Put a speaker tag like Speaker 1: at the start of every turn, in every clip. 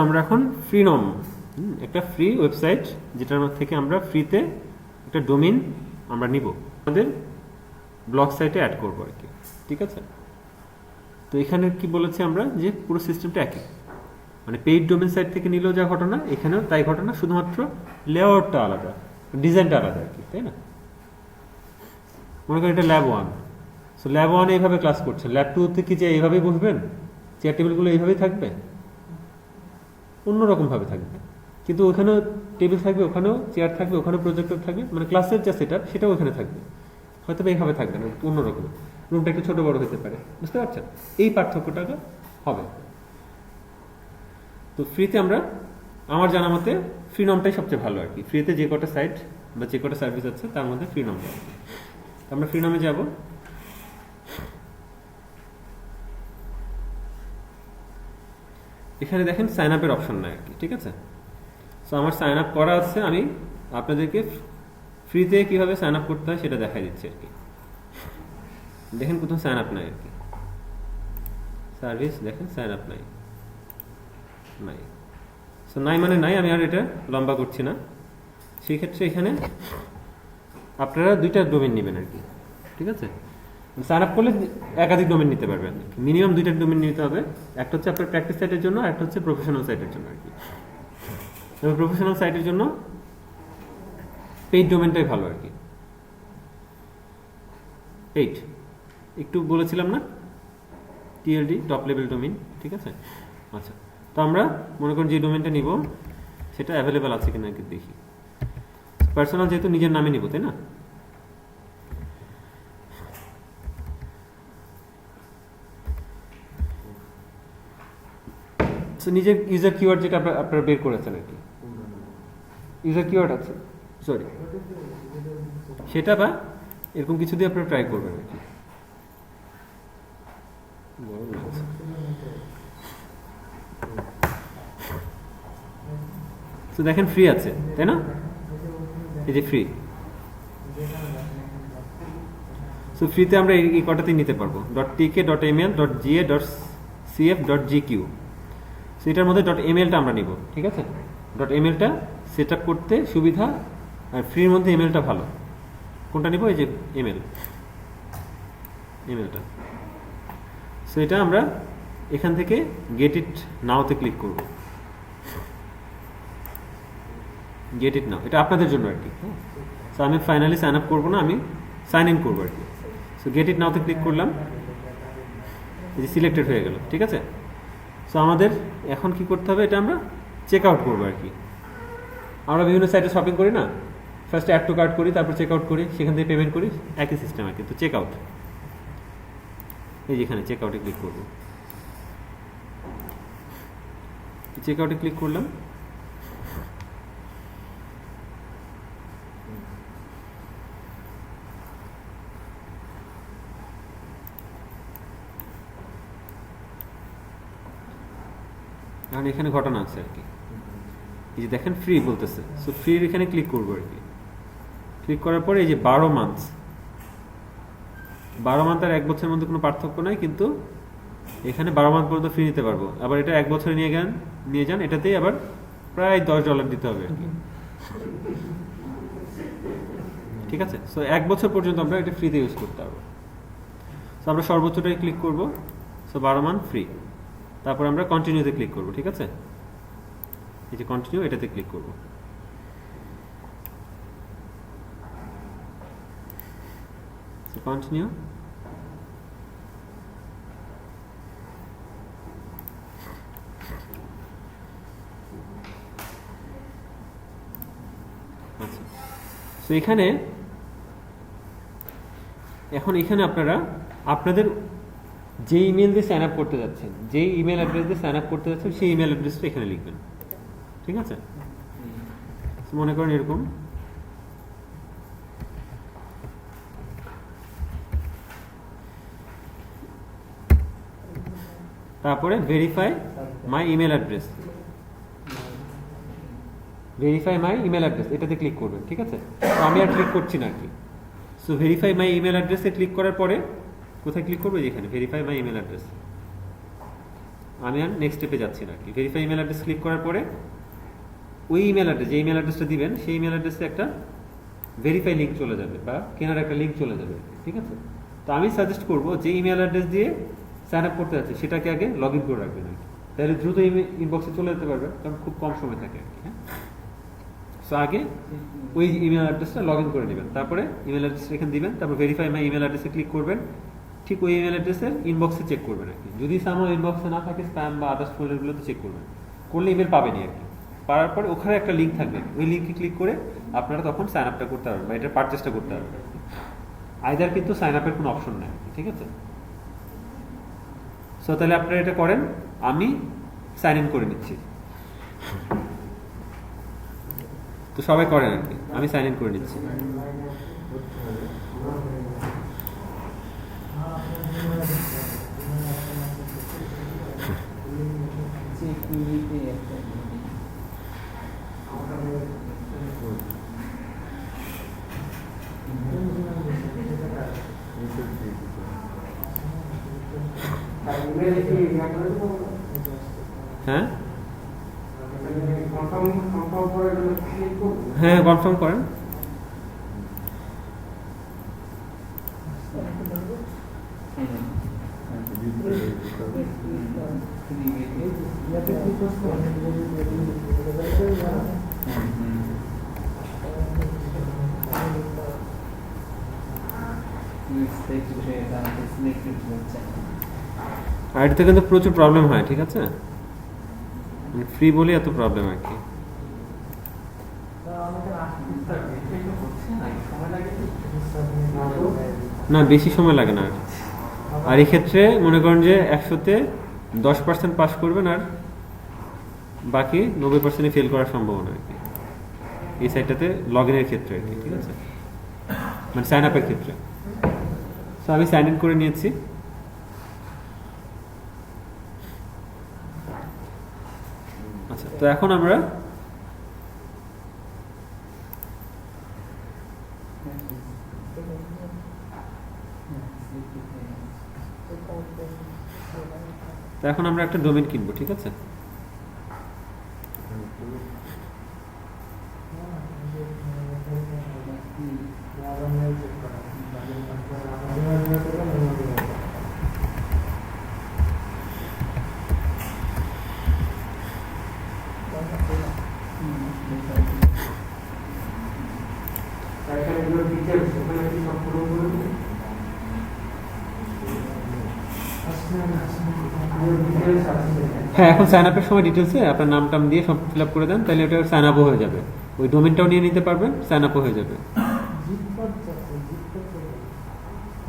Speaker 1: আমরা এখন ফ্রিনম একটা ফ্রি ওয়েবসাইট যেটার থেকে আমরা ফ্রিতে একটা ডোমেইন আমরা নিব আমাদের ব্লগ সাইটে অ্যাড করব আর কি। ঠিক আছে, তো এখানে কি বলেছি আমরা যে পুরো সিস্টেমটা একই, মানে পেইড ডোমেইন সাইট থেকে নিলেও যা ঘটনা এখানেও তাই ঘটনা, শুধুমাত্র লেআউটটা আলাদা, ডিজাইনটা আলাদা আর কি, তাই না? মনে করেন এটা ল্যাব 1, সো ল্যাব 1 এইভাবে ক্লাস করছেন, ল্যাব 2 তে কি যে এইভাবেই বসবেন, চেয়ার টেবিলগুলো এইভাবেই থাকবে? অন্যরকমভাবে থাকবে, কিন্তু ওখানেও টেবিল থাকবে, ওখানেও চেয়ার থাকবে, ওখানেও প্রজেক্টর থাকবে, মানে ক্লাসের যা সেট আপ সেটাও ওখানে থাকবে, হয়তো এইভাবে থাকবে না, অন্যরকম, রুমটা একটু ছোট বড় হতে পারে, বুঝতে পারছেন? এই পার্থক্যটা হবে। তো ফ্রিতে আমরা, আমার জানা মতে ফ্রিনমটাই সবচেয়ে ভালো আর কি। ফ্রিতে যে কটা সাইট বা যে কটা সার্ভিস আছে তার মধ্যে ফ্রিনমটা, আমরা ফ্রিনমে যাব। এখানে দেখেন সাইন আপের অপশন নাই আর কি, ঠিক আছে? সো আমার সাইন আপ করা আছে, আমি আপনাদেরকে ফ্রিতে কিভাবে সাইন আপ করতে হয় সেটা দেখাই দিচ্ছি আর কি। দেখেন কোথাও সাইন আপ নাই আর কি, সার্ভিস দেখেন সাইন আপ নাই, সো নাই মানে নাই, আমি আর এটা লম্বা করছি না। সেই ক্ষেত্রে এখানে আপনারা দুইটা ডোমেইন নেবেন আর কি, ঠিক আছে? সাইন আপ করলে একাধিক ডোমেইন নিতে পারবেন, মিনিমাম দুইটা ডোমেইন নিতে হবে। একটা হচ্ছে আপনার প্র্যাকটিস সাইটের জন্য, আর একটা হচ্ছে প্রফেশনাল সাইটের জন্য আর কি। তবে প্রফেশনাল সাইটের জন্য পেইড ডোমেইনটাই ভালো আর কি। পেইড একটু বলেছিলাম না, টিএলডি, টপ লেভেল ডোমেইন, ঠিক আছে? আচ্ছা, তো আমরা মনে করেন যে ডোমেইনটা নিব সেটা অ্যাভেলেবেল আছে কিনা দেখি। পার্সোনাল যেহেতু নিজের নামে নিব, তাই না? নিজের ইউজার কিওয়ার্ড যেটা আপনারা বের করেছেন আর কি, ইউজার কিওয়ার্ড আছে, সরি, সেটা বা এরকম কিছু দিয়ে আপনারা ট্রাই করবেন আর কি। তো দেখেন ফ্রি আছে, তাই না? এই যে ফ্রি, সো ফ্রিতে আমরা এই কটাতেই নিতে পারবো, .tk, .ml, .ga, .cf, .gq। So এটার মধ্যে .mlটা আমরা নিব, ঠিক আছে? .mlটা সেট আপ করতে সুবিধা, আর ফ্রির মধ্যে এমএলটা ভালো। কোনটা নিব? এই যে এমএলটা। সো এটা আমরা এখান থেকে গেট ইট নাওতে ক্লিক করব। গেট ইট নাও এটা আপনাদের জন্য আর কি। সো আমি ফাইনালি সাইন আপ করবো না, আমি সাইন ইন করবো আর কি। সো গেট ইট নাওতে ক্লিক করলাম, এই যে সিলেক্টেড হয়ে গেল, ঠিক আছে? সো আমাদের এখন কি করতে হবে, এটা আমরা চেক আউট করবো আর কি। আমরা বিভিন্ন সাইটে শপিং করি না, ফার্স্টে অ্যাড টু কার্ট করি, তারপর চেক আউট করি, সেখান থেকে পেমেন্ট করি, একই সিস্টেম আর কি। তো চেক আউট, এই যেখানে চেক আউটে ক্লিক করবো, চেক আউটে ক্লিক করলাম। কারণ এখানে ঘটনা আছে আর কি, এই যে দেখেন ফ্রি বলতেছে, সো ফ্রির এখানে ক্লিক করবো আর কি। ক্লিক করার পরে এই যে 12 মান্থ আর 1 বছরের মধ্যে কোনো পার্থক্য নাই, কিন্তু এখানে 12 মান্থ পর্যন্ত ফ্রি নিতে পারবো। আবার এটা 1 বছরে নিয়ে যান, এটাতেই আবার প্রায় $10 দিতে হবে আর কি, ঠিক আছে? সো 1 বছর পর্যন্ত আমরা এটা ফ্রিতে ইউজ করতে পারবো। সো আমরা সর্বোচ্চটাই ক্লিক করবো, সো 12 মান্থ ফ্রি। তারপর আমরা কন্টিনিউতে ক্লিক করবো, ঠিক আছে? এই যে কন্টিনিউ, এটাতে ক্লিক করবো। কন্টিনিউ, আচ্ছা। তো এখানে আপনারা আপনাদের যে ইমেল দিয়ে সাইন আপ করতে যাচ্ছেন, যে ইমেল অ্যাড্রেস দিয়ে সাইন আপ করতে যাচ্ছেন, সেই ইমেল অ্যাড্রেসটা এখানে লিখবেন, ঠিক আছে? মনে করেন এরকম, তারপরে ভেরিফাই মাই ইমেল অ্যাড্রেস, এটাতে ক্লিক করবেন, ঠিক আছে? তো আমি আর ক্লিক করছি না আর কি। সো ভেরিফাই মাই ইমেল অ্যাড্রেসে ক্লিক করার পরে কোথায় ক্লিক করবো? এখানে ভেরিফাই মাই ইমেল অ্যাড্রেস। আমি আর নেক্সট স্টেপে যাচ্ছি না আর কি। ভেরিফাই ইমেল অ্যাড্রেস ক্লিক করার পরে ওই ইমেল অ্যাড্রেস, যে ইমেল অ্যাড্রেসটা দিবেন সেই ইমেল অ্যাড্রেসে একটা ভেরিফাই লিঙ্ক চলে যাবে বা কেনার একটা লিঙ্ক চলে যাবে, ঠিক আছে? তো আমি সাজেস্ট করবো যে ইমেল অ্যাড্রেস দিয়ে সাইন আপ করতে যাচ্ছে সেটাকে আগে লগ ইন করে রাখবেন আর কি, তাহলে দ্রুত ইনবক্সে চলে যেতে পারবে, কারণ খুব কম সময় থাকে আর কি। হ্যাঁ, সো আগে ওই ইমেল অ্যাড্রেসটা লগ ইন করে নেবেন, তারপরে ইমেল অ্যাড্রেস এখানে দিবেন, তারপর ভেরিফাই মাই ইমেল অ্যাড্রেসে ক্লিক করবেন, ঠিক ওই ইমেল অ্যাড্রেসের ইনবক্সে চেক করবেন আর কি। যদি সামহাও ইনবক্সে না থাকে স্প্যাম বা আদার্স ফোল্ডারগুলোতে চেক করবেন, করলে ইমেল পাবেনই আর কি। পাওয়ার পরে ওখানে একটা লিঙ্ক থাকবে, ওই লিঙ্কে ক্লিক করে আপনারা তখন সাইন আপটা করতে পারবেন বা এটার পারচেসটা করতে পারবেন। আইদার কিন্তু সাইন আপের কোনো অপশন নেই, ঠিক আছে? সো তাহলে আপনারা এটা করেন, আমি সাইন ইন করে নিচ্ছি। তো সবাই করেন আর কি, আমি সাইন ইন করে নিচ্ছি। হ্যাঁ হ্যাঁ, কনফার্ম করেন। আর এটাতে কিন্তু প্রচুর প্রবলেম হয়, ঠিক আছে? ফ্রি বলে এত প্রবলেম আর কি। না, বেশি সময় লাগে না। আর এক্ষেত্রে মনে করেন যে 100-তে 10% পাস করবেন আর বাকি 90% ফেল করার সম্ভাবনা আর কি এই সাইটটাতে লগ ইনের ক্ষেত্রে আর কি, ঠিক আছে? মানে সাইন আপের ক্ষেত্রে। তো আমি সাইন ইন করে নিয়েছি। আচ্ছা, তো এখন আমরা একটা ডোমেইন কিনবো, ঠিক আছে? হ্যাঁ, এখন সাইন আপের সময় ডিটেলসে আপনার নাম টাম দিয়ে সব ফিল আপ করে দেন, তাহলে ওটা সাইন আপও হয়ে যাবে। ওই ডোমেনটাও নিয়ে নিতে পারবেন, সাইন আপও হয়ে যাবে।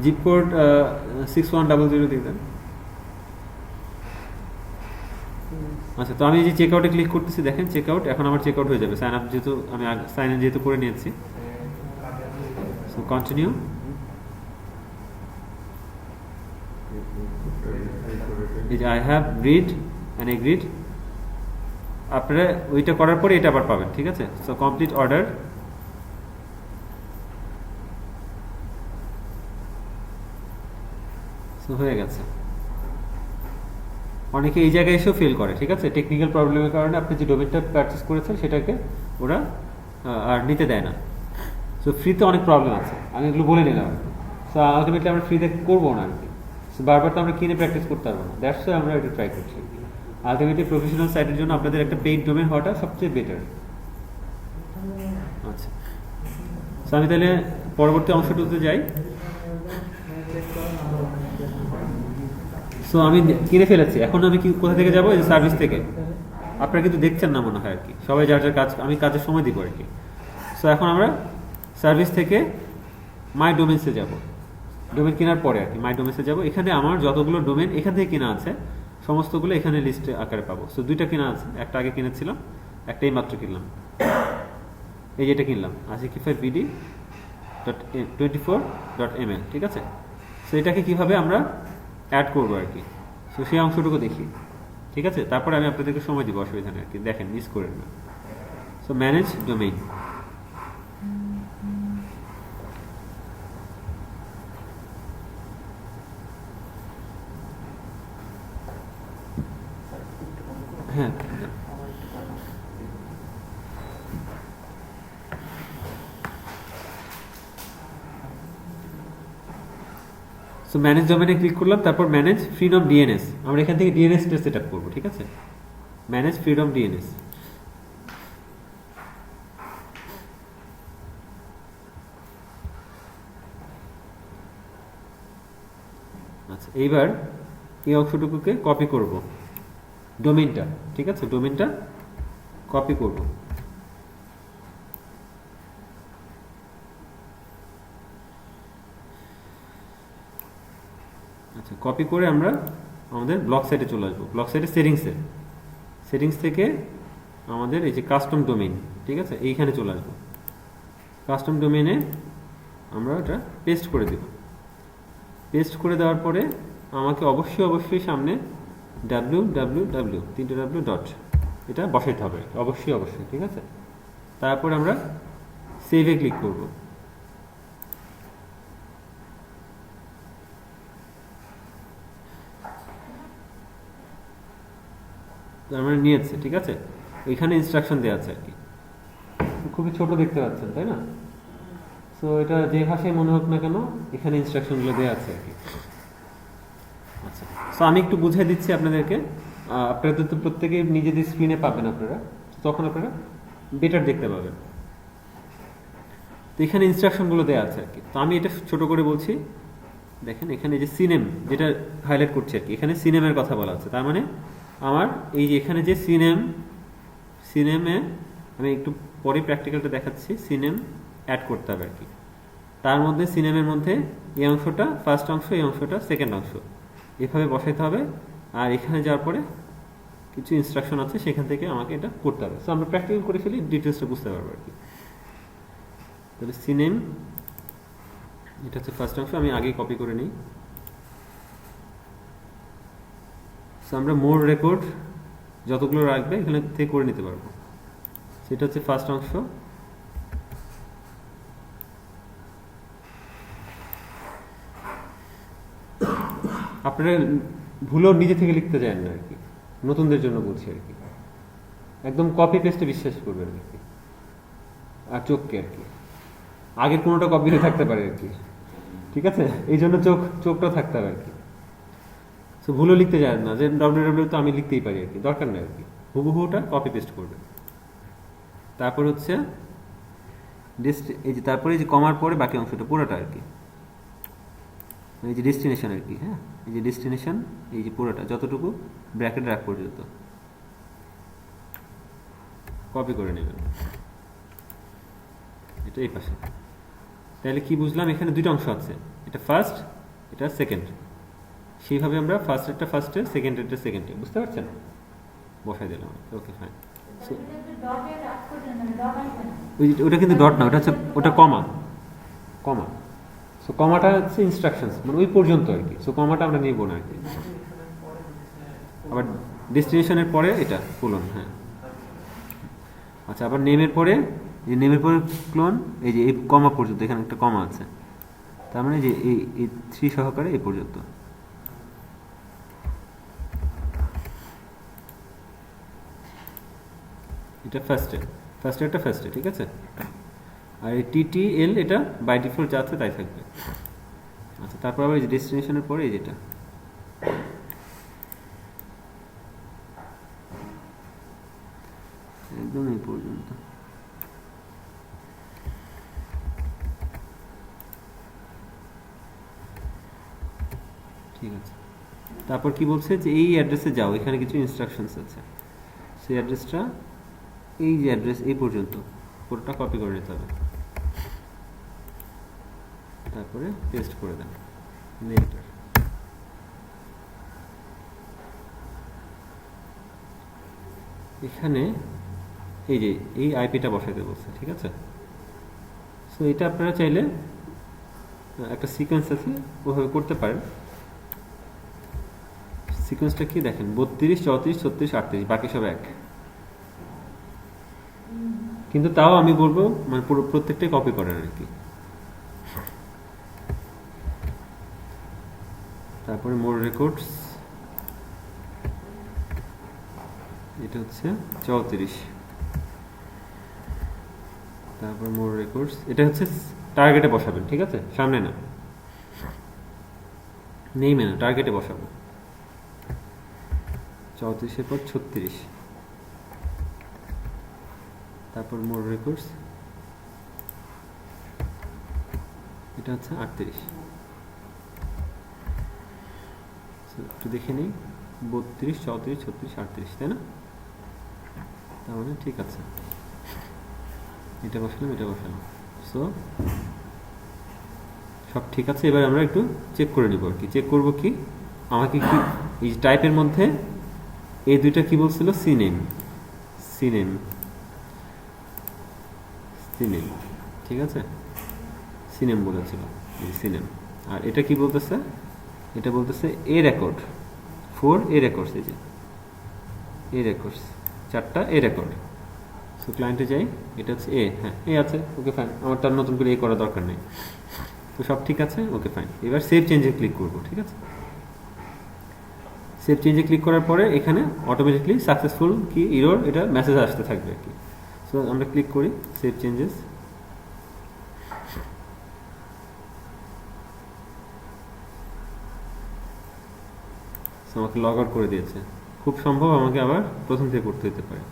Speaker 1: জিপ কোড 6100 দিয়ে দেন। আচ্ছা, তো আমি যে চেক আউটে ক্লিক করতেছি, দেখেন চেক আউট, এখন আমার চেক আউট হয়ে যাবে। সাইন আপ যেহেতু আমি সাইন ইন যেহেতু করে নিয়েছি, সো কন্টিনিউ। এই যে I have read and agreed, আপনারা ওইটা করার পরে এটা আবার পাবেন, ঠিক আছে? So complete order. সো হয়ে গেছে। অনেকে এই জায়গায় এসেও ফেল করে, ঠিক আছে? টেকনিক্যাল প্রবলেমের কারণে আপনি যে ডোমেনটা পারচেস করেছেন সেটাকে ওরা আর নিতে দেয় না। সো ফ্রিতে অনেক প্রবলেম আছে, আমি এগুলো বলে নিলাম। সো আলটিমেটলি আমরা ফ্রিতে করবো না আর কি। সো বারবার তো আমরা কিনে প্র্যাকটিস করতে পারবো না, দ্যাটস ওয়াই আমরা এটা ট্রাই করছি। আলটিমেটলি প্রফেশনাল সাইটের জন্য আপনাদের একটা পেইড ডোমেন হওয়াটা সবচেয়ে বেটার। আচ্ছা, সো আমি তাহলে পরবর্তী অংশটুকুতে যাই। সো আমি কিনে ফেলেছি, এখন আমি কোথা থেকে যাবো? এই যে সার্ভিস থেকে। আপনারা কিন্তু দেখছেন না মনে হয় আর কি, সবাই যার যার কাজ, আমি কাজের সময় দিব আর কি। সো এখন আমরা সার্ভিস থেকে মাই ডোমেন্সে যাব, ডোমেন কেনার পরে আর কি মাই ডোমেন্সে যাব। এখানে আমার যতগুলো ডোমেন এখান থেকে কেনা আছে সমস্তগুলো এখানে লিস্টে আকারে পাবো। সো দুইটা কেনা আছে, একটা আগে কিনেছিলাম, একটাই মাত্র কিনলাম, এই যেটা কিনলাম asikifirbd.24.ml, ঠিক আছে? সো এটাকে কীভাবে আমরা অ্যাড করবো আর কি, সো সেই অংশটুকু দেখি, ঠিক আছে? তারপরে আমি আপনাদেরকে সময় দিব, অসুবিধা নেই আর কি। দেখেন, মিস করেন না। সো ম্যানেজ ডোমেইন, হ্যাঁ, সো ম্যানেজ ডোমেনে ক্লিক করলাম, তারপর ম্যানেজ ফ্রিডম ডিএনএস, আমরা এখান থেকে ডিএনএসটা সেট আপ করবো, ঠিক আছে? Manage freedom DNS. আচ্ছা, এইবার এই অংশটুকুকে কপি করব, ডোমেইনটা, ঠিক আছে? ডোমেইনটা কপি করব। আচ্ছা, কপি করে আমরা আমাদের ব্লক সাইটে চলে আসবো। ব্লক সাইটে সেটিংস থেকে আমাদের এই যে কাস্টম ডোমেইন, ঠিক আছে, এইখানে চলে আসবো। কাস্টম ডোমেইনে আমরা এটা পেস্ট করে দেব। পেস্ট করে দেওয়ার পরে আমাকে অবশ্যই সামনে www, 3টে w ডট, এটা বসাইতে হবে অবশ্যই, ঠিক আছে? তারপর আমরা সেভে ক্লিক করব। তার মানে নিয়েছে, ঠিক আছে? এখানে ইনস্ট্রাকশন দেওয়া আছে আর কি, খুবই ছোট দেখতে পাচ্ছেন, তাই না? সো এটা যে ভাষায় মনে হোক না কেন, এখানে ইনস্ট্রাকশনগুলো দেওয়া আছে আর কি। আচ্ছা, সো আমি একটু বুঝিয়ে দিচ্ছি আপনাদেরকে। আপনারা তো প্রত্যেকেই নিজেদের স্ক্রিনে পাবেন, আপনারা তখন আপনারা বেটার দেখতে পাবেন। তো এখানে ইনস্ট্রাকশনগুলো দেওয়া আছে আর কি। তো আমি এটা ছোট করে বলছি, দেখেন এখানে যে সিনেম, যেটা হাইলাইট করছি আর কি, এখানে সিনেমের কথা বলা আছে। তার মানে আমার এই যে এখানে যে সিনেমে আমি একটু পরে প্র্যাকটিক্যালটা দেখাচ্ছি, সিনেম অ্যাড করতে হবে আর কি। তার মধ্যে সিনেমের মধ্যে এই অংশটা ফার্স্ট অংশ, এই অংশটা সেকেন্ড অংশ, এভাবে বসাইতে হবে। আর এখানে যাওয়ার পরে কিছু ইনস্ট্রাকশন আছে, সেখান থেকে আমাকে এটা করতে হবে। সো আমরা প্র্যাকটিক্যাল করে ফেলি, ডিটেলসটা বুঝতে পারবো আর কি। তাহলে সিনেম, এটা হচ্ছে ফার্স্ট অংশ, আমি আগে কপি করে নিই। সো আমরা মোর রেকর্ড যতগুলো রাখবে এখানে থেকে করে নিতে পারবো। সেটা হচ্ছে ফার্স্ট অংশ। আপনারা ভুলেও নিজে থেকে লিখতে যান না আর কি, নতুনদের জন্য বলছি আর কি। একদম কপি পেস্টে বিশ্বাস করবেন আর কি, আর চোখকে আর কি, আগের কোনোটা কপি হয়ে থাকতে পারে আর কি, ঠিক আছে? এই জন্য চোখটাও থাকতে হবে আর কি। সো ভুলও লিখতে যান না যে www তো আমি লিখতেই পারি আর কি, দরকার নেই আর কি। হুবহুটা কপি পেস্ট করবেন। তারপর হচ্ছে এই যে তারপরে এই যে কমার পরে বাকি অংশটা পুরোটা আর কি, এই যে ডেস্টিনেশন আর কি। হ্যাঁ, এই যে ডেস্টিনেশন, এই যে পুরোটা যতটুকু ব্র্যাকেট রাখ পর্যন্ত কপি করে নেবেন, এটা এই পাশে। তাহলে কি বুঝলাম, এখানে দুটো অংশ আছে, এটা ফার্স্ট, এটা সেকেন্ড। সেইভাবে আমরা ফার্স্টেরটা ফার্স্টে, সেকেন্ডেরটা সেকেন্ডে, বুঝতে পারছেন? বসাই দিলাম, ওকে ফাইন। ওটা কিন্তু ডট না, ওটা হচ্ছে, ওটা কমা। সো কমাটা হচ্ছে ইনস্ট্রাকশনস, মানে ওই পর্যন্ত আর কি। সো কমাটা আমরা নিব না আর কি। আবার ডেস্টিনেশনের পরে এটা কোলন। হ্যাঁ, আচ্ছা, আবার নেমের পরে ক্লোন, এই যে এই কমা পর্যন্ত, এখানে একটা কমা আছে, তার মানে যে এই 3 সহকারে এই পর্যন্ত। এটা ফার্স্টে, ঠিক আছে? আর এই TTL এটা বাই ডিফল্ট যা আছে তাই থাকবে। আচ্ছা, তারপর আবার এই যে ডেস্টিনেশনের পরে এই যেটা, একদম এই পর্যন্ত। ঠিক আছে, তারপর কি বলছে যে এই অ্যাড্রেসে যাও, এখানে কিছু ইনস্ট্রাকশনস আছে। সেই অ্যাড্রেসটা, এই যে অ্যাড্রেস এই পর্যন্ত পুরোটা কপি করে নিতে হবে, তারপরে পেস্ট করে দেন লেটার। এখানে এই যে এই আইপিটা বসাইতে বলছে, ঠিক আছে? সো এটা আপনারা চাইলে একটা সিকোয়েন্স আছে, ওভাবে করতে পারেন। সিকোয়েন্সটা কি দেখেন, 32, 34, 36, 38, বাকি সব এক। কিন্তু তাও আমি বলবো মানে প্রত্যেকটাই কপি করেন আর কি। তারপরে মোর রেকর্ডস, এটা হচ্ছে 34, তারপর মোর রেকর্ডস, এটা হচ্ছে টার্গেটে বসাবেন, ঠিক আছে, সামনে না, নেইমে না, টার্গেটে বসাবো। 34-এর পর 36, তারপর মোর রেকর্ডস, এটা হচ্ছে 38। একটু দেখে নিই, 32, 34, 36, 38, তাই না? তার মানে ঠিক আছে, এটা বসালাম, এটা বসালাম, সো সব ঠিক আছে। এবার আমরা একটু চেক করে নিব আর কি। চেক করব কি, আমাকে কি এই টাইপের মধ্যে এই দুইটা কি বলছিল, সিনেম, সিনেম, সিনেম, ঠিক আছে, সিনেম বলেছিল, এই সিনেম। আর এটা কি বলতেছে, এটা বলতেছে এ রেকর্ড 4, এ রেকর্ডস, এই যে এ রেকর্ডস, 4টা এ রেকর্ড। সো ক্লায়েন্টে যাই, এটা হচ্ছে এ, হ্যাঁ এ আছে, ওকে ফাইন, আমার তার নতুন করে এ করার দরকার নেই, তো সব ঠিক আছে, ওকে ফাইন। এবার সেভ চেঞ্জে ক্লিক করব, ঠিক আছে। সেভ চেঞ্জে ক্লিক করার পরে এখানে অটোমেটিকলি সাকসেসফুল কি এরর, এটা মেসেজ আসতে থাকবে আর কি। সো আমরা ক্লিক করি সেভ চেঞ্জেস, আমাকে লগ আউট করে দিয়েছে। খুব সম্ভব আমাকে আবার প্রথম থেকে করতে হতে পারে।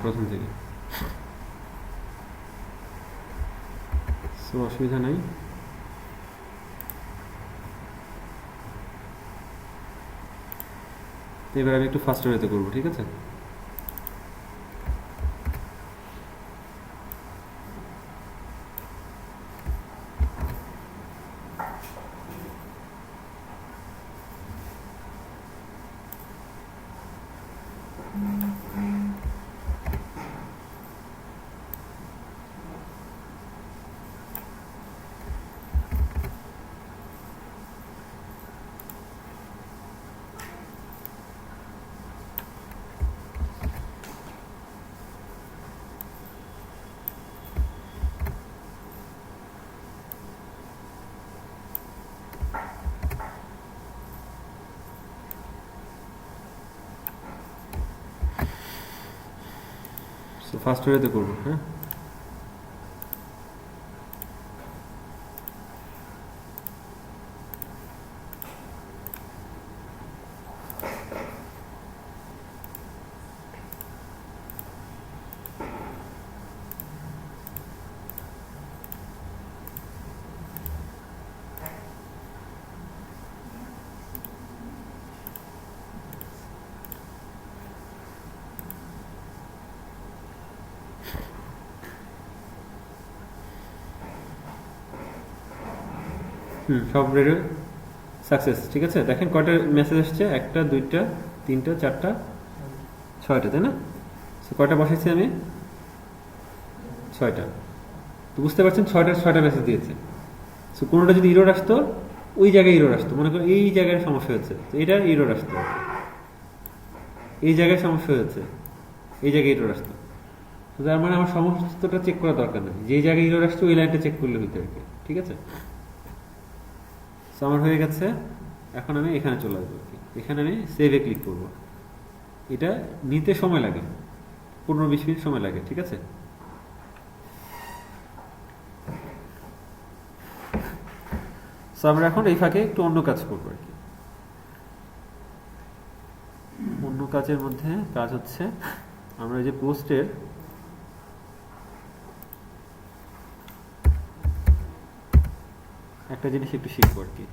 Speaker 1: প্রথম থেকে, সো অসুবিধা নাই। এবার আমি একটু ফাস্ট ওয়েতে করবো, ঠিক আছে। সো ফাস্ট ওয়েতে করবো, হ্যাঁ। সব রেডি, সাকসেস, ঠিক আছে। দেখেন কয়টা মেসেজ আসছে, 1টা 2টা 3টা 4টা 6টা, তাই না? সো কয়টা বসাইছি আমি, 6টা। তো বুঝতে পারছেন 6টা মেসেজ দিয়েছে। সো কোনোটা যদি ইরোর আসতো, ওই জায়গায় ইরোর আসতো, মনে করো এই জায়গায় সমস্যা হচ্ছে, তো এটা ইরোর আসতো, এই জায়গায় সমস্যা হয়েছে, এই জায়গায় ইরোর আসতো। তো তার মানে আমার সমস্তটা চেক করা দরকার নেই, যে জায়গায় ইরোর আসছে ওই লাইনটা চেক করলে হইতে আর কি, ঠিক আছে। সো আমার হয়ে গেছে। এখন আমি এখানে চলে আসবো, এখানে আমি সেভে ক্লিক করব। এটা নিতে সময় লাগে, 15-20 মিনিট সময় লাগে, ঠিক আছে। সো আমরা এখন এই ফাঁকে একটু অন্য কাজ করবো আর কি। অন্য কাজের মধ্যে কাজ হচ্ছে, আমরা এই যে পোস্টের একটা জিনিস একটু শিখবো আর কি।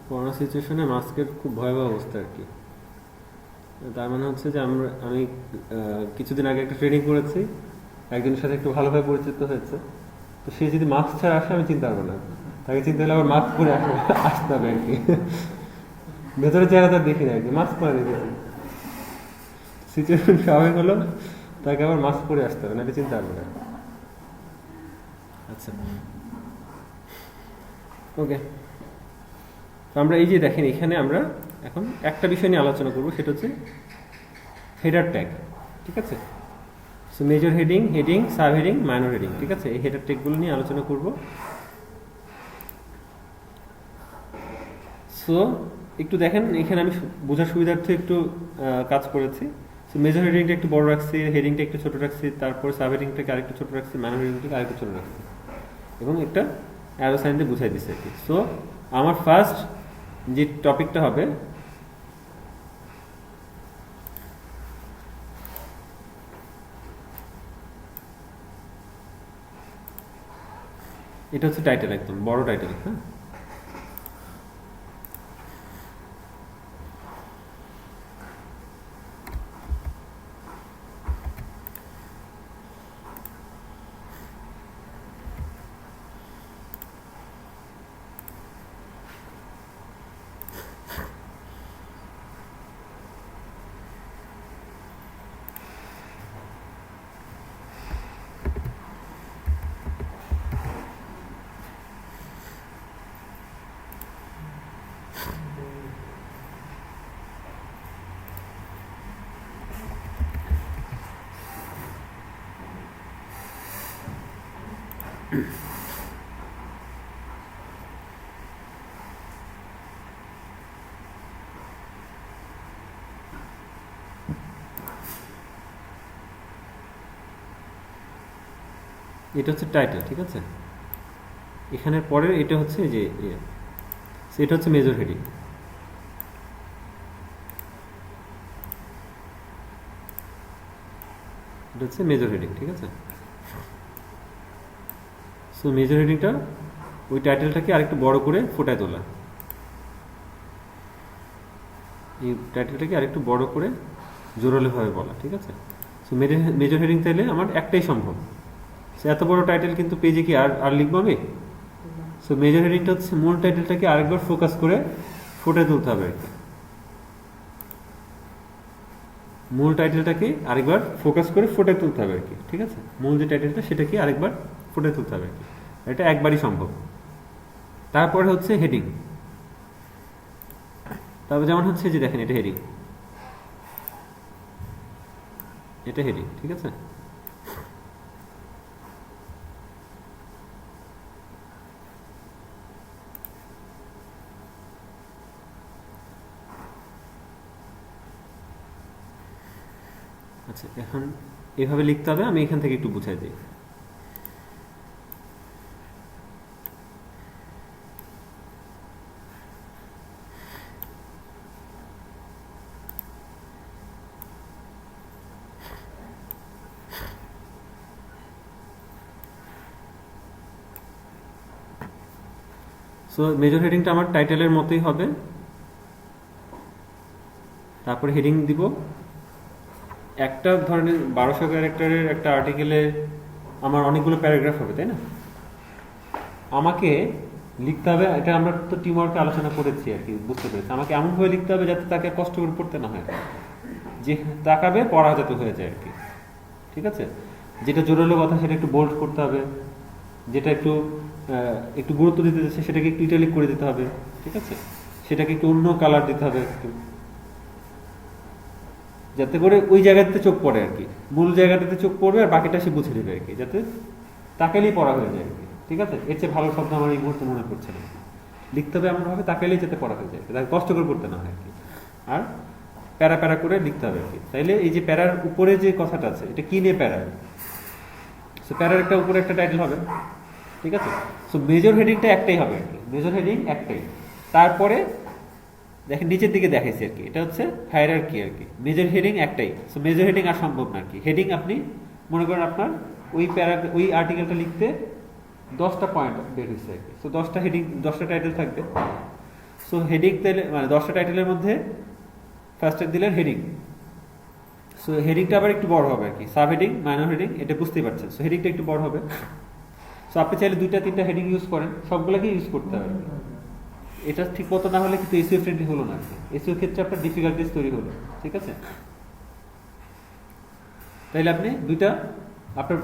Speaker 1: করোনা সিচুয়েশনে মাস্কের খুব ভয়াবহ অবস্থা আর কি। তার মানে হচ্ছে যে আমি কিছুদিন আগে একটা ট্রেনিং করেছি, একজনের সাথে একটু ভালোভাবে পরিচিত হয়েছে। তো সে যদি মাস্ক ছাড়া আসে আমি চিন্তা পারবো না, তাকে চিন্তা হলে আবার মাস্ক পরে আসতে হবে আর কি। ভেতরে চেহারা তার দেখি না আর কি, মাস্ক পরে দেখেছি। সিচুয়েশন স্বাভাবিক হলো, তাকে আবার মাস্ক পরে আসতে হবে, না এটা চিন্তা পারবো না। আচ্ছা, ওকে। তো আমরা এই যে দেখেন, এখানে আমরা এখন একটা বিষয় নিয়ে আলোচনা করবো, সেটা হচ্ছে হেডার ট্যাগ। ঠিক আছে, so major heading, heading, sub heading, minor heading. ঠিক আছে, এই হেডার ট্যাগগুলো নিয়ে আলোচনা করব। সো একটু দেখেন, এখানে আমি বোঝার সুবিধার্থে একটু কাজ করেছি। সো মেজর হেডিংটা একটু বড় রাখছি, হেডিংটা একটু ছোট রাখছি, তারপর সাব হেডিংটাকে আরেকটু ছোট রাখছি, মাইনর হেডিংটাকে আরেকটু ছোট রাখছি, এবং একটা অ্যারো সাইন দিয়ে বুঝাই দিচ্ছে আর কি। সো আমার ফার্স্ট যে টপিকটা হবে, এটা হচ্ছে টাইটেল, একদম বড় টাইটেল। হ্যাঁ, এটা হচ্ছে টাইটেল। ঠিক আছে, এখানের পরে এটা হচ্ছে যে এটা হচ্ছে মেজর হেডিং। এটা হচ্ছে মেজর হেডিং। ঠিক আছে, সো মেজর হেডিংটা ওই টাইটেলটাকে আরেকটু বড় করে ফোটায় তোলা, এই টাইটেলটাকে আরেকটু বড় করে জোরালোভাবে বলা। ঠিক আছে, সো মেজর হেডিং চাইলে আমার একটাই সম্ভব। সো এত বড় টাইটেল কিন্তু পেজে কি আর লিখবো আমি? সো মেজর হেডিংটা হচ্ছে মূল টাইটেলটাকে আরেকবার ফোকাস করে ফুটে তুলতে হবে আর কি। মূল টাইটেলটাকে আরেকবার ফোকাস করে ফুটে তুলতে হবে আর কি। ঠিক আছে, মূল যে টাইটেলটা সেটাকে আরেকবার ফুটে তুলতে হবে আর কি, এটা একবারই সম্ভব। তারপরে হচ্ছে হেডিং। তারপর যেমন হচ্ছে যে দেখেন, এটা হেডিং, এটা হেডিং। ঠিক আছে, আচ্ছা এখন এভাবে লিখতে হবে, আমি এখান থেকে একটু বুঝাই দিই। সো মেজর হেডিংটা আমার টাইটেলের মতোই হবে। তারপরে হেডিং দিব, একটা ধরনের 1200 ক্যারেক্টারের একটা আর্টিকেলে আমার অনেকগুলো প্যারাগ্রাফ হবে, তাই না? আমাকে লিখতে হবে, এটা আমরা তো টিম ওয়ার্কে আলোচনা করেছি আর কি, বুঝতে পেরেছি। আমাকে এমনভাবে লিখতে হবে যাতে তাকে কষ্ট করে পড়তে না হয়, যে তাকাবে পড়া যাতে হয়ে যায় আর কি। ঠিক আছে, যেটা জোরালো কথা সেটা একটু বোল্ড করতে হবে, যেটা একটু একটু গুরুত্ব দিতে যাচ্ছে সেটাকে একটু ইটালিক করে দিতে হবে। ঠিক আছে, সেটাকে একটু অন্য কালার দিতে হবে একটু, যাতে করে ওই জায়গাটাতে চোখ পড়ে আর কি, মূল জায়গাটাতে চোখ পড়বে আর বাকিটা সে বুঝে নেবে আর কি, যাতে তাকালেই পড়া হয়ে যায় আর কি। ঠিক আছে, এর চেয়ে ভালো শব্দ আমার এই মুহূর্তে মনে পড়ছে না। লিখতে হবে এমনভাবে তাকালেই যাতে পড়া হয়ে যায়, তাকে কষ্ট করে পড়তে না হয় আর কি। আর প্যারা প্যারা করে লিখতে হবে আর কি। তাইলে এই যে প্যারার উপরে যে কথাটা আছে, এটা কি নিয়ে প্যারা, সো প্যারার একটা উপরে একটা টাইটেল হবে। ঠিক আছে, সো মেজর হেডিংটা একটাই হবে আর কি, মেজর হেডিং একটাই। তারপরে দেখেন নিচের দিকে দেখাইছি আর কি, এটা হচ্ছে হায়ারার্কি আর কি। মেজর হেডিং একটাই, সো মেজর হেডিং আর সম্ভব না আর কি। হেডিং আপনি মনে করেন আপনার ওই আর্টিকেলটা লিখতে 10টা পয়েন্ট বের হয়েছে আর কি, সো 10টা হেডিং 10টা টাইটেল থাকবে। সো হেডিং দিলে মানে 10টা টাইটেলের মধ্যে ফার্স্টে দিলেন হেডিং। সো হেডিংটা আবার একটু বড় হবে আর কি, সাব হেডিং মাইনর হেডিং এটা বুঝতেই পারছেন। সো হেডিংটা একটু বড় হবে। সো আপনি চাইলে 2-3টা হেডিং ইউজ করেন, সবগুলোকে ইউজ করতে হবে। এটা ঠিক মতো না হলে কিন্তু এসইও ফ্রেন্ডলি হলো না, এসইও ক্ষেত্রে আপনার ডিফিকাল্টিস তৈরি হলো, ঠিক আছে। তাইলে আপনি দুইটা আপনার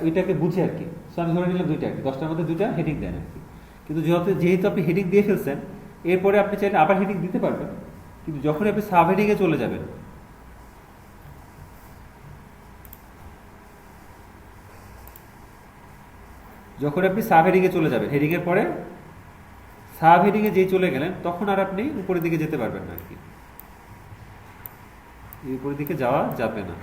Speaker 1: ওইটাকে বুঝে আর কি। সো আমি ধরে নিলাম 2টা আর কি, 10টার মধ্যে 2টা হেডিং দেন আর কি। কিন্তু যেহেতু আপনি হেডিং দিয়ে ফেলছেন, এরপরে আপনি চাইলে আবার হেডিং দিতে পারবেন, কিন্তু যখন আপনি সাব হেডিংয়ে চলে যাবেন, যখন আপনি সাব হেডিংয়ে চলে যাবেন, হেডিংয়ের পরে সাব হেডিংয়ে যেই চলে গেলেন, তখন আর আপনি উপরের দিকে যেতে পারবেন না আর কি, উপরের দিকে যাওয়া যাবে না।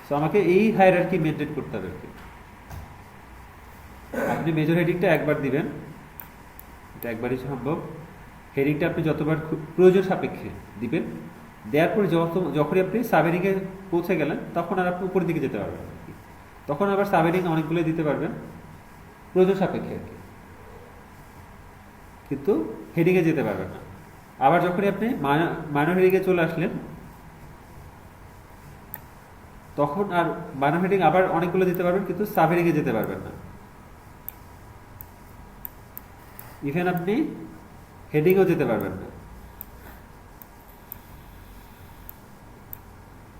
Speaker 1: সো আমাকে এই হায়ারার্কি মেনটেন করতে হবে আর কি। আপনি মেজর হেডিংটা একবার দিবেন, এটা একবারই সম্ভব। হেডিংটা আপনি যতবার প্রয়োজন সাপেক্ষে দিবেন, দেওয়ার পরে যখনই আপনি সাব হেডিংয়ে পৌঁছে গেলেন, তখন আর আপনি উপরের দিকে যেতে পারবেন আর কি। তখন আবার সাব হেডিং অনেকগুলো দিতে পারবেন প্রয়োজন সাপেক্ষে আর কি, কিন্তু হেডিংয়ে যেতে পারবেন না। আবার যখনই আপনি মাইনর হেডিংয়ে চলে আসলেন, তখন আর মাইনর হেডিং আবার অনেকগুলো দিতে পারবেন, কিন্তু সাব হেডিংয়ে যেতে পারবেন না। ইভেন আপনি হেডিংও যেতে পারবেন না,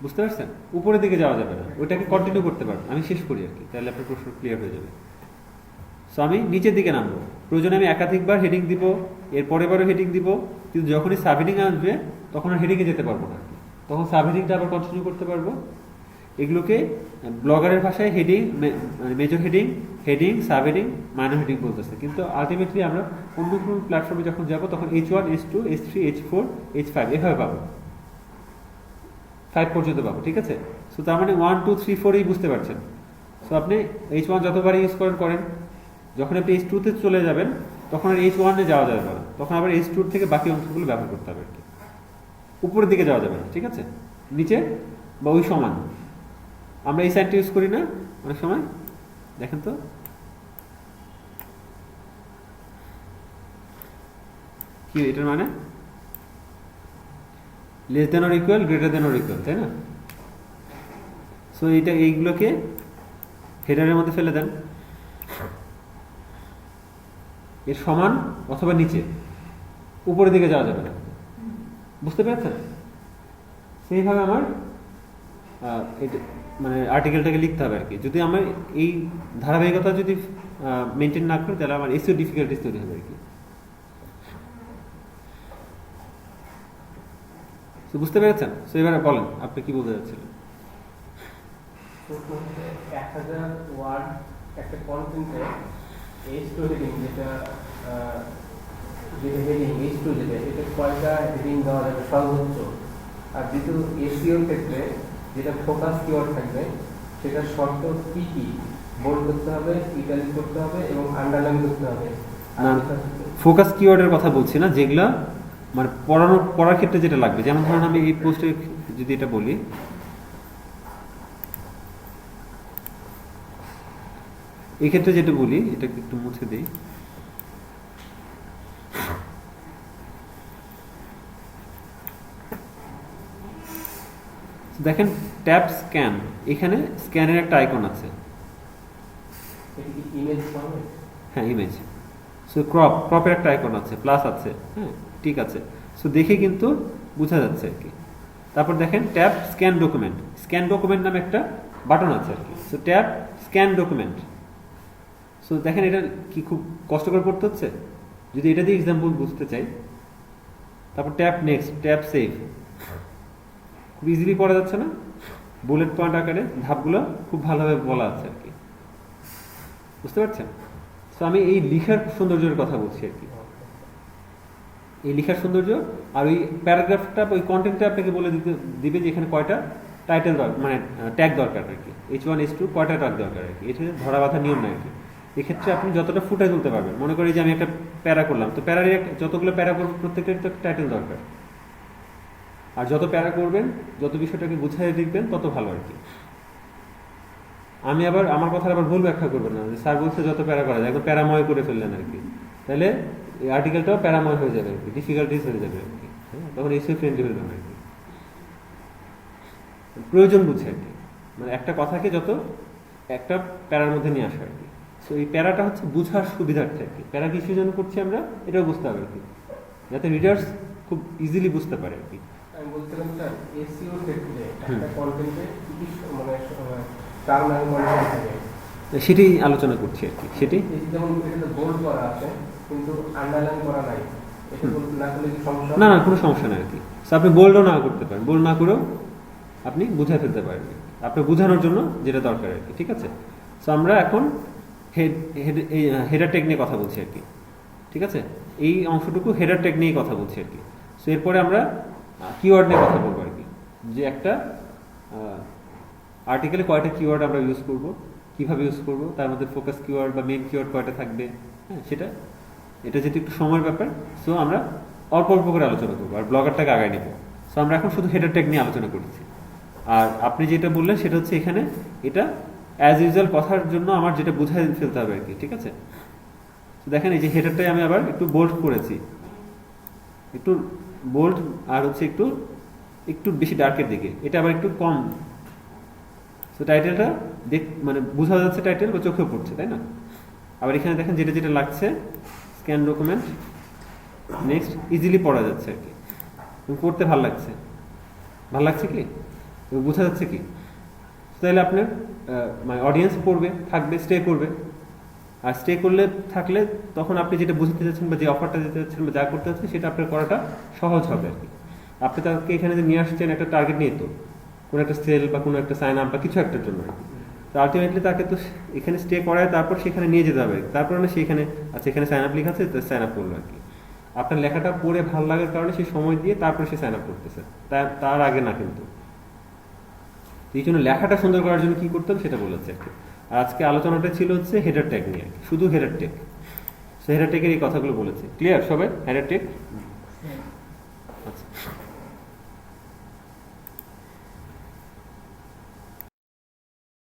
Speaker 1: বুঝতে পারছেন? উপরের দিকে যাওয়া যাবে না, ওইটাকে কন্টিনিউ করতে পারবেন। আমি শেষ করি আর কি, তাহলে আপনার প্রশ্ন ক্লিয়ার হয়ে যাবে। সো আমি নিচের দিকে নামবো, প্রয়োজনে আমি একাধিকবার হেডিং দিব, এর পরের বারও হেডিং দিব, কিন্তু যখনই সাব হেডিং আসবে তখন আর হেডিংয়ে যেতে পারবো না, তখন সাব হেডিংটা আবার কন্টিনিউ করতে পারবো। এগুলোকে ব্লগারের ভাষায় heading, major heading, heading, sub heading, minor heading বলতেছে। কিন্তু আলটিমেটলি আমরা অন্য কোনো প্ল্যাটফর্মে যখন যাব, তখন H1, H2, H3, H4, H5 এভাবে পাবো, 5 পর্যন্ত পাবো, ঠিক আছে। সো তার মানে 1, 2, 3, 4 বুঝতে পারছেন। সো আপনি H1 যতবার ইউজ করেন, যখন আপনি H2 তে চলে যাবেন, তখন আর H1 এ যাওয়া যাবে না, তখন আবার H2 থেকে বাকি অংশগুলো ব্যবহার করতে হবে আর কি। উপরের দিকে যাওয়া যাবে না, ঠিক আছে, নিচে বা ওই সমান। আমরা এই সাইডটা ইউজ করি না অনেক সময়, দেখেন তো, কি এটার মানে less than or equal, greater than or equal, তাই না? সো এইগুলোকে হেডারের মধ্যে ফেলে দেন, এর সমান অথবা নিচে, উপরের দিকে যাওয়া যাবে না, বুঝতে পেরেছেন? সেইভাবে আমার মানে আর্টিকেলটাকে লিখতে হবে আর কি। যদি আমার এই ধারাবাহিকতা যদি মেনটেন না করি, তাহলে আমার এসইও ডিফিকাল্টিস তৈরি হবে আর কি। বুঝতে পেরেছেন? সো এবারে বলেন আপনি কি বলতে যাচ্ছিলেন।
Speaker 2: 1000 ওয়ার্ড একটা কন্টেন্টে H2 হেডিং, যেটা হেডিং H2 যেটা, এটা কয়টা হেডিং দেওয়া যাবে সর্বোচ্চ। আর দ্বিতীয় এসইওর ক্ষেত্রে যেটা ফোকাস কিওয়ার্ড থাকবে, সেটার শর্ত কি কি, বোল্ড করতে হবে, ইটালিক করতে হবে এবং আন্ডারলাইন করতে হবে।
Speaker 1: ফোকাস কিওয়ার্ডের কথা বলছি না, যেগুলা মানে পড়ার ক্ষেত্রে যেটা লাগবে। যেমন ধরুন আমি এই পোস্টে যদি এটা বলি, এই ক্ষেত্রে যেটা বলি, এটাকে একটু মুছে দিই। দেখেন ট্যাব স্ক্যান, এখানে স্ক্যানের একটা আইকন আছে, হ্যাঁ ইমেজ। সো ক্রপের একটা আইকন আছে, প্লাস আছে, হ্যাঁ ঠিক আছে। সো দেখে কিন্তু বোঝা যাচ্ছে আর কি। তারপর দেখেন tab scan document, scan document নামে একটা বাটন আছে আর কি। So tab scan document. So দেখেন এটা কি খুব কষ্টকর করতে হচ্ছে, যদি এটা দিয়ে এক্সাম্পল বুঝতে চাই। তারপর ট্যাব নেক্সট, ট্যাব সেভ, খুব ইজিলি পড়া যাচ্ছে না, বুলেট পয়েন্ট আকারে ধাপগুলো খুব ভালোভাবে বলা আছে আর কি, বুঝতে পারছেন? সো আমি এই লিখার সৌন্দর্যের কথা বলছি আর কি, এই লিখার সৌন্দর্য। আর ওই প্যারাগ্রাফটা, ওই কন্টেন্টটা আপনাকে বলে দিবে যে এখানে কয়টা টাইটেল দরকার, মানে ট্যাগ দরকার আর কি, H1, H2 কয়টা ট্যাগ দরকার আর কি। এটা ধরা বাঁধা নিয়ম না আর কি। এক্ষেত্রে আপনি যতটা ফুটাই তুলতে পারবেন। মনে করি যে আমি একটা প্যারা করলাম, তো প্যারার যতগুলো প্যারা করবো প্রত্যেকটার তো টাইটেল দরকার। আর যত প্যারা করবেন, যত বিষয়টাকে গুছিয়ে লিখবেন, তত ভালো আর কি। আমি আবার আমার কথা আবার ভুল ব্যাখ্যা করবেন না, যে স্যার বলছে যত প্যারা করা যায়, একদম প্যারাময় করে ফেললেন আর কি। তাহলে এই আর্টিকেলটাও প্যারাময় হয়ে যাবে আর কি, ডিফিকাল্টিস হয়ে যাবে আর কি, হ্যাঁ, তখন এসইও ফ্রেন্ডলি হয়ে যাবে আর কি। প্রয়োজন বুঝে আর কি, মানে একটা কথাকে যত একটা প্যারার মধ্যে নিয়ে আসা আর কি। সো এই প্যারাটা হচ্ছে বুঝার সুবিধার্থে আর কি, প্যারা কিসের জন্য করছি আমরা এটাও বুঝতে হবে আর কি, যাতে রিডার্স খুব ইজিলি বুঝতে পারে আর কি।
Speaker 2: আমি বলছিলাম স্যার এসইওর ক্ষেত্রে একটা কন্টেন্টে কি কি মানে টার্ম এন্ড কন্ডিশন থাকে,
Speaker 1: সেটাই আলোচনা করছি আর কি, সেটাই।
Speaker 2: এই যে যেমন এটাতে বোল্ড করা আছে কিন্তু আন্ডারলাইন করা নাই, এটা না করলে কি সমস্যা?
Speaker 1: না না, কোনো সমস্যা নাই আর কি। সো আপনি বোল্ডও না করতে পারেন, বোল্ড না করেও আপনি বুঝায় ফেলতে পারেন, আপনার বোঝানোর জন্য যেটা দরকার আর কি, ঠিক আছে। সো আমরা এখন হেডার টেক নিয়ে কথা বলছি আর কি, ঠিক আছে। এই অংশটুকু হেডার টেক নিয়ে কথা বলছি আর কি। সো এরপরে আমরা কিওয়ার্ড নিয়ে কথা বলবো আর কি, যে একটা আর্টিকেলে কয়টা কিওয়ার্ড আমরা ইউজ করব, কিভাবে ইউজ করব, তার মধ্যে ফোকাস কিওয়ার্ড বা মেইন কিওয়ার্ড কয়টা থাকবে, হ্যাঁ সেটা, এটা যেহেতু একটু সময়ের ব্যাপার, সো আমরা অল্প অল্প করে আলোচনা করবো আর ব্লগারটাকে আগায় নেব। সো আমরা এখন শুধু হেডার ট্যাগ নিয়ে আলোচনা করছি। আর আপনি যেটা বললেন সেটা হচ্ছে এখানে এটা অ্যাজ ইউজুয়াল কথার জন্য আমার যেটা বুঝাই ফেলতে হবে আর কি, ঠিক আছে। তো দেখেন এই যে হেডারটাই আমি আবার একটু বোল্ড করেছি, একটু বোল্ড, আর হচ্ছে একটু একটু বেশি ডার্কের দিকে, এটা আবার একটু কম। তো টাইটেলটা মানে বোঝা যাচ্ছে টাইটেল বা চোখেও পড়ছে, তাই না। আবার এখানে দেখেন যেটা যেটা লাগছে স্ক্যান ডকুমেন্ট, নেক্সট ইজিলি পড়া যাচ্ছে আর কি, পড়তে ভালো লাগছে, ভালো লাগছে কি, বোঝা যাচ্ছে কি। তাহলে আপনার মানে অডিয়েন্স পড়বে, থাকবে, স্টে করবে। আর স্টে করলে থাকলে তখন আপনি যেটা বুঝতে চাচ্ছেন বা যে অফারটা দিতে চাচ্ছেন বা যা করতে চাচ্ছেন সেটা আপনার করাটা সহজ হবে আর কি। আপনি তাকে এখানে যে নিয়ে আসছেন একটা টার্গেট নিয়ে, তো কোনো একটা সেল বা কোনো একটা সাইন আপ বা কিছু একটার জন্য আর কি। তো আলটিমেটলি তাকে তো এখানে স্টে করায় তারপর সেখানে নিয়ে যেতে হবে, তারপর না সেখানে আচ্ছা এখানে সাইন আপ লেখা আছে, সাইন আপ করলো আর কি। আপনার লেখাটা পড়ে ভালো লাগার কারণে সে সময় দিয়ে তারপরে সে সাইন আপ করতেছে, তার আগে না কিন্তু। এই জন্য লেখাটা সুন্দর করার জন্য কি করতে হবে সেটা বলেছে আর কি। আর আজকে আলোচনাটা ছিল হচ্ছে হেডার ট্যাগ নিয়ে, শুধু হেডার ট্যাগ। সো হেডার ট্যাগের এই কথাগুলো বলেছে, ক্লিয়ার সবাই? হেডার ট্যাগ আচ্ছা।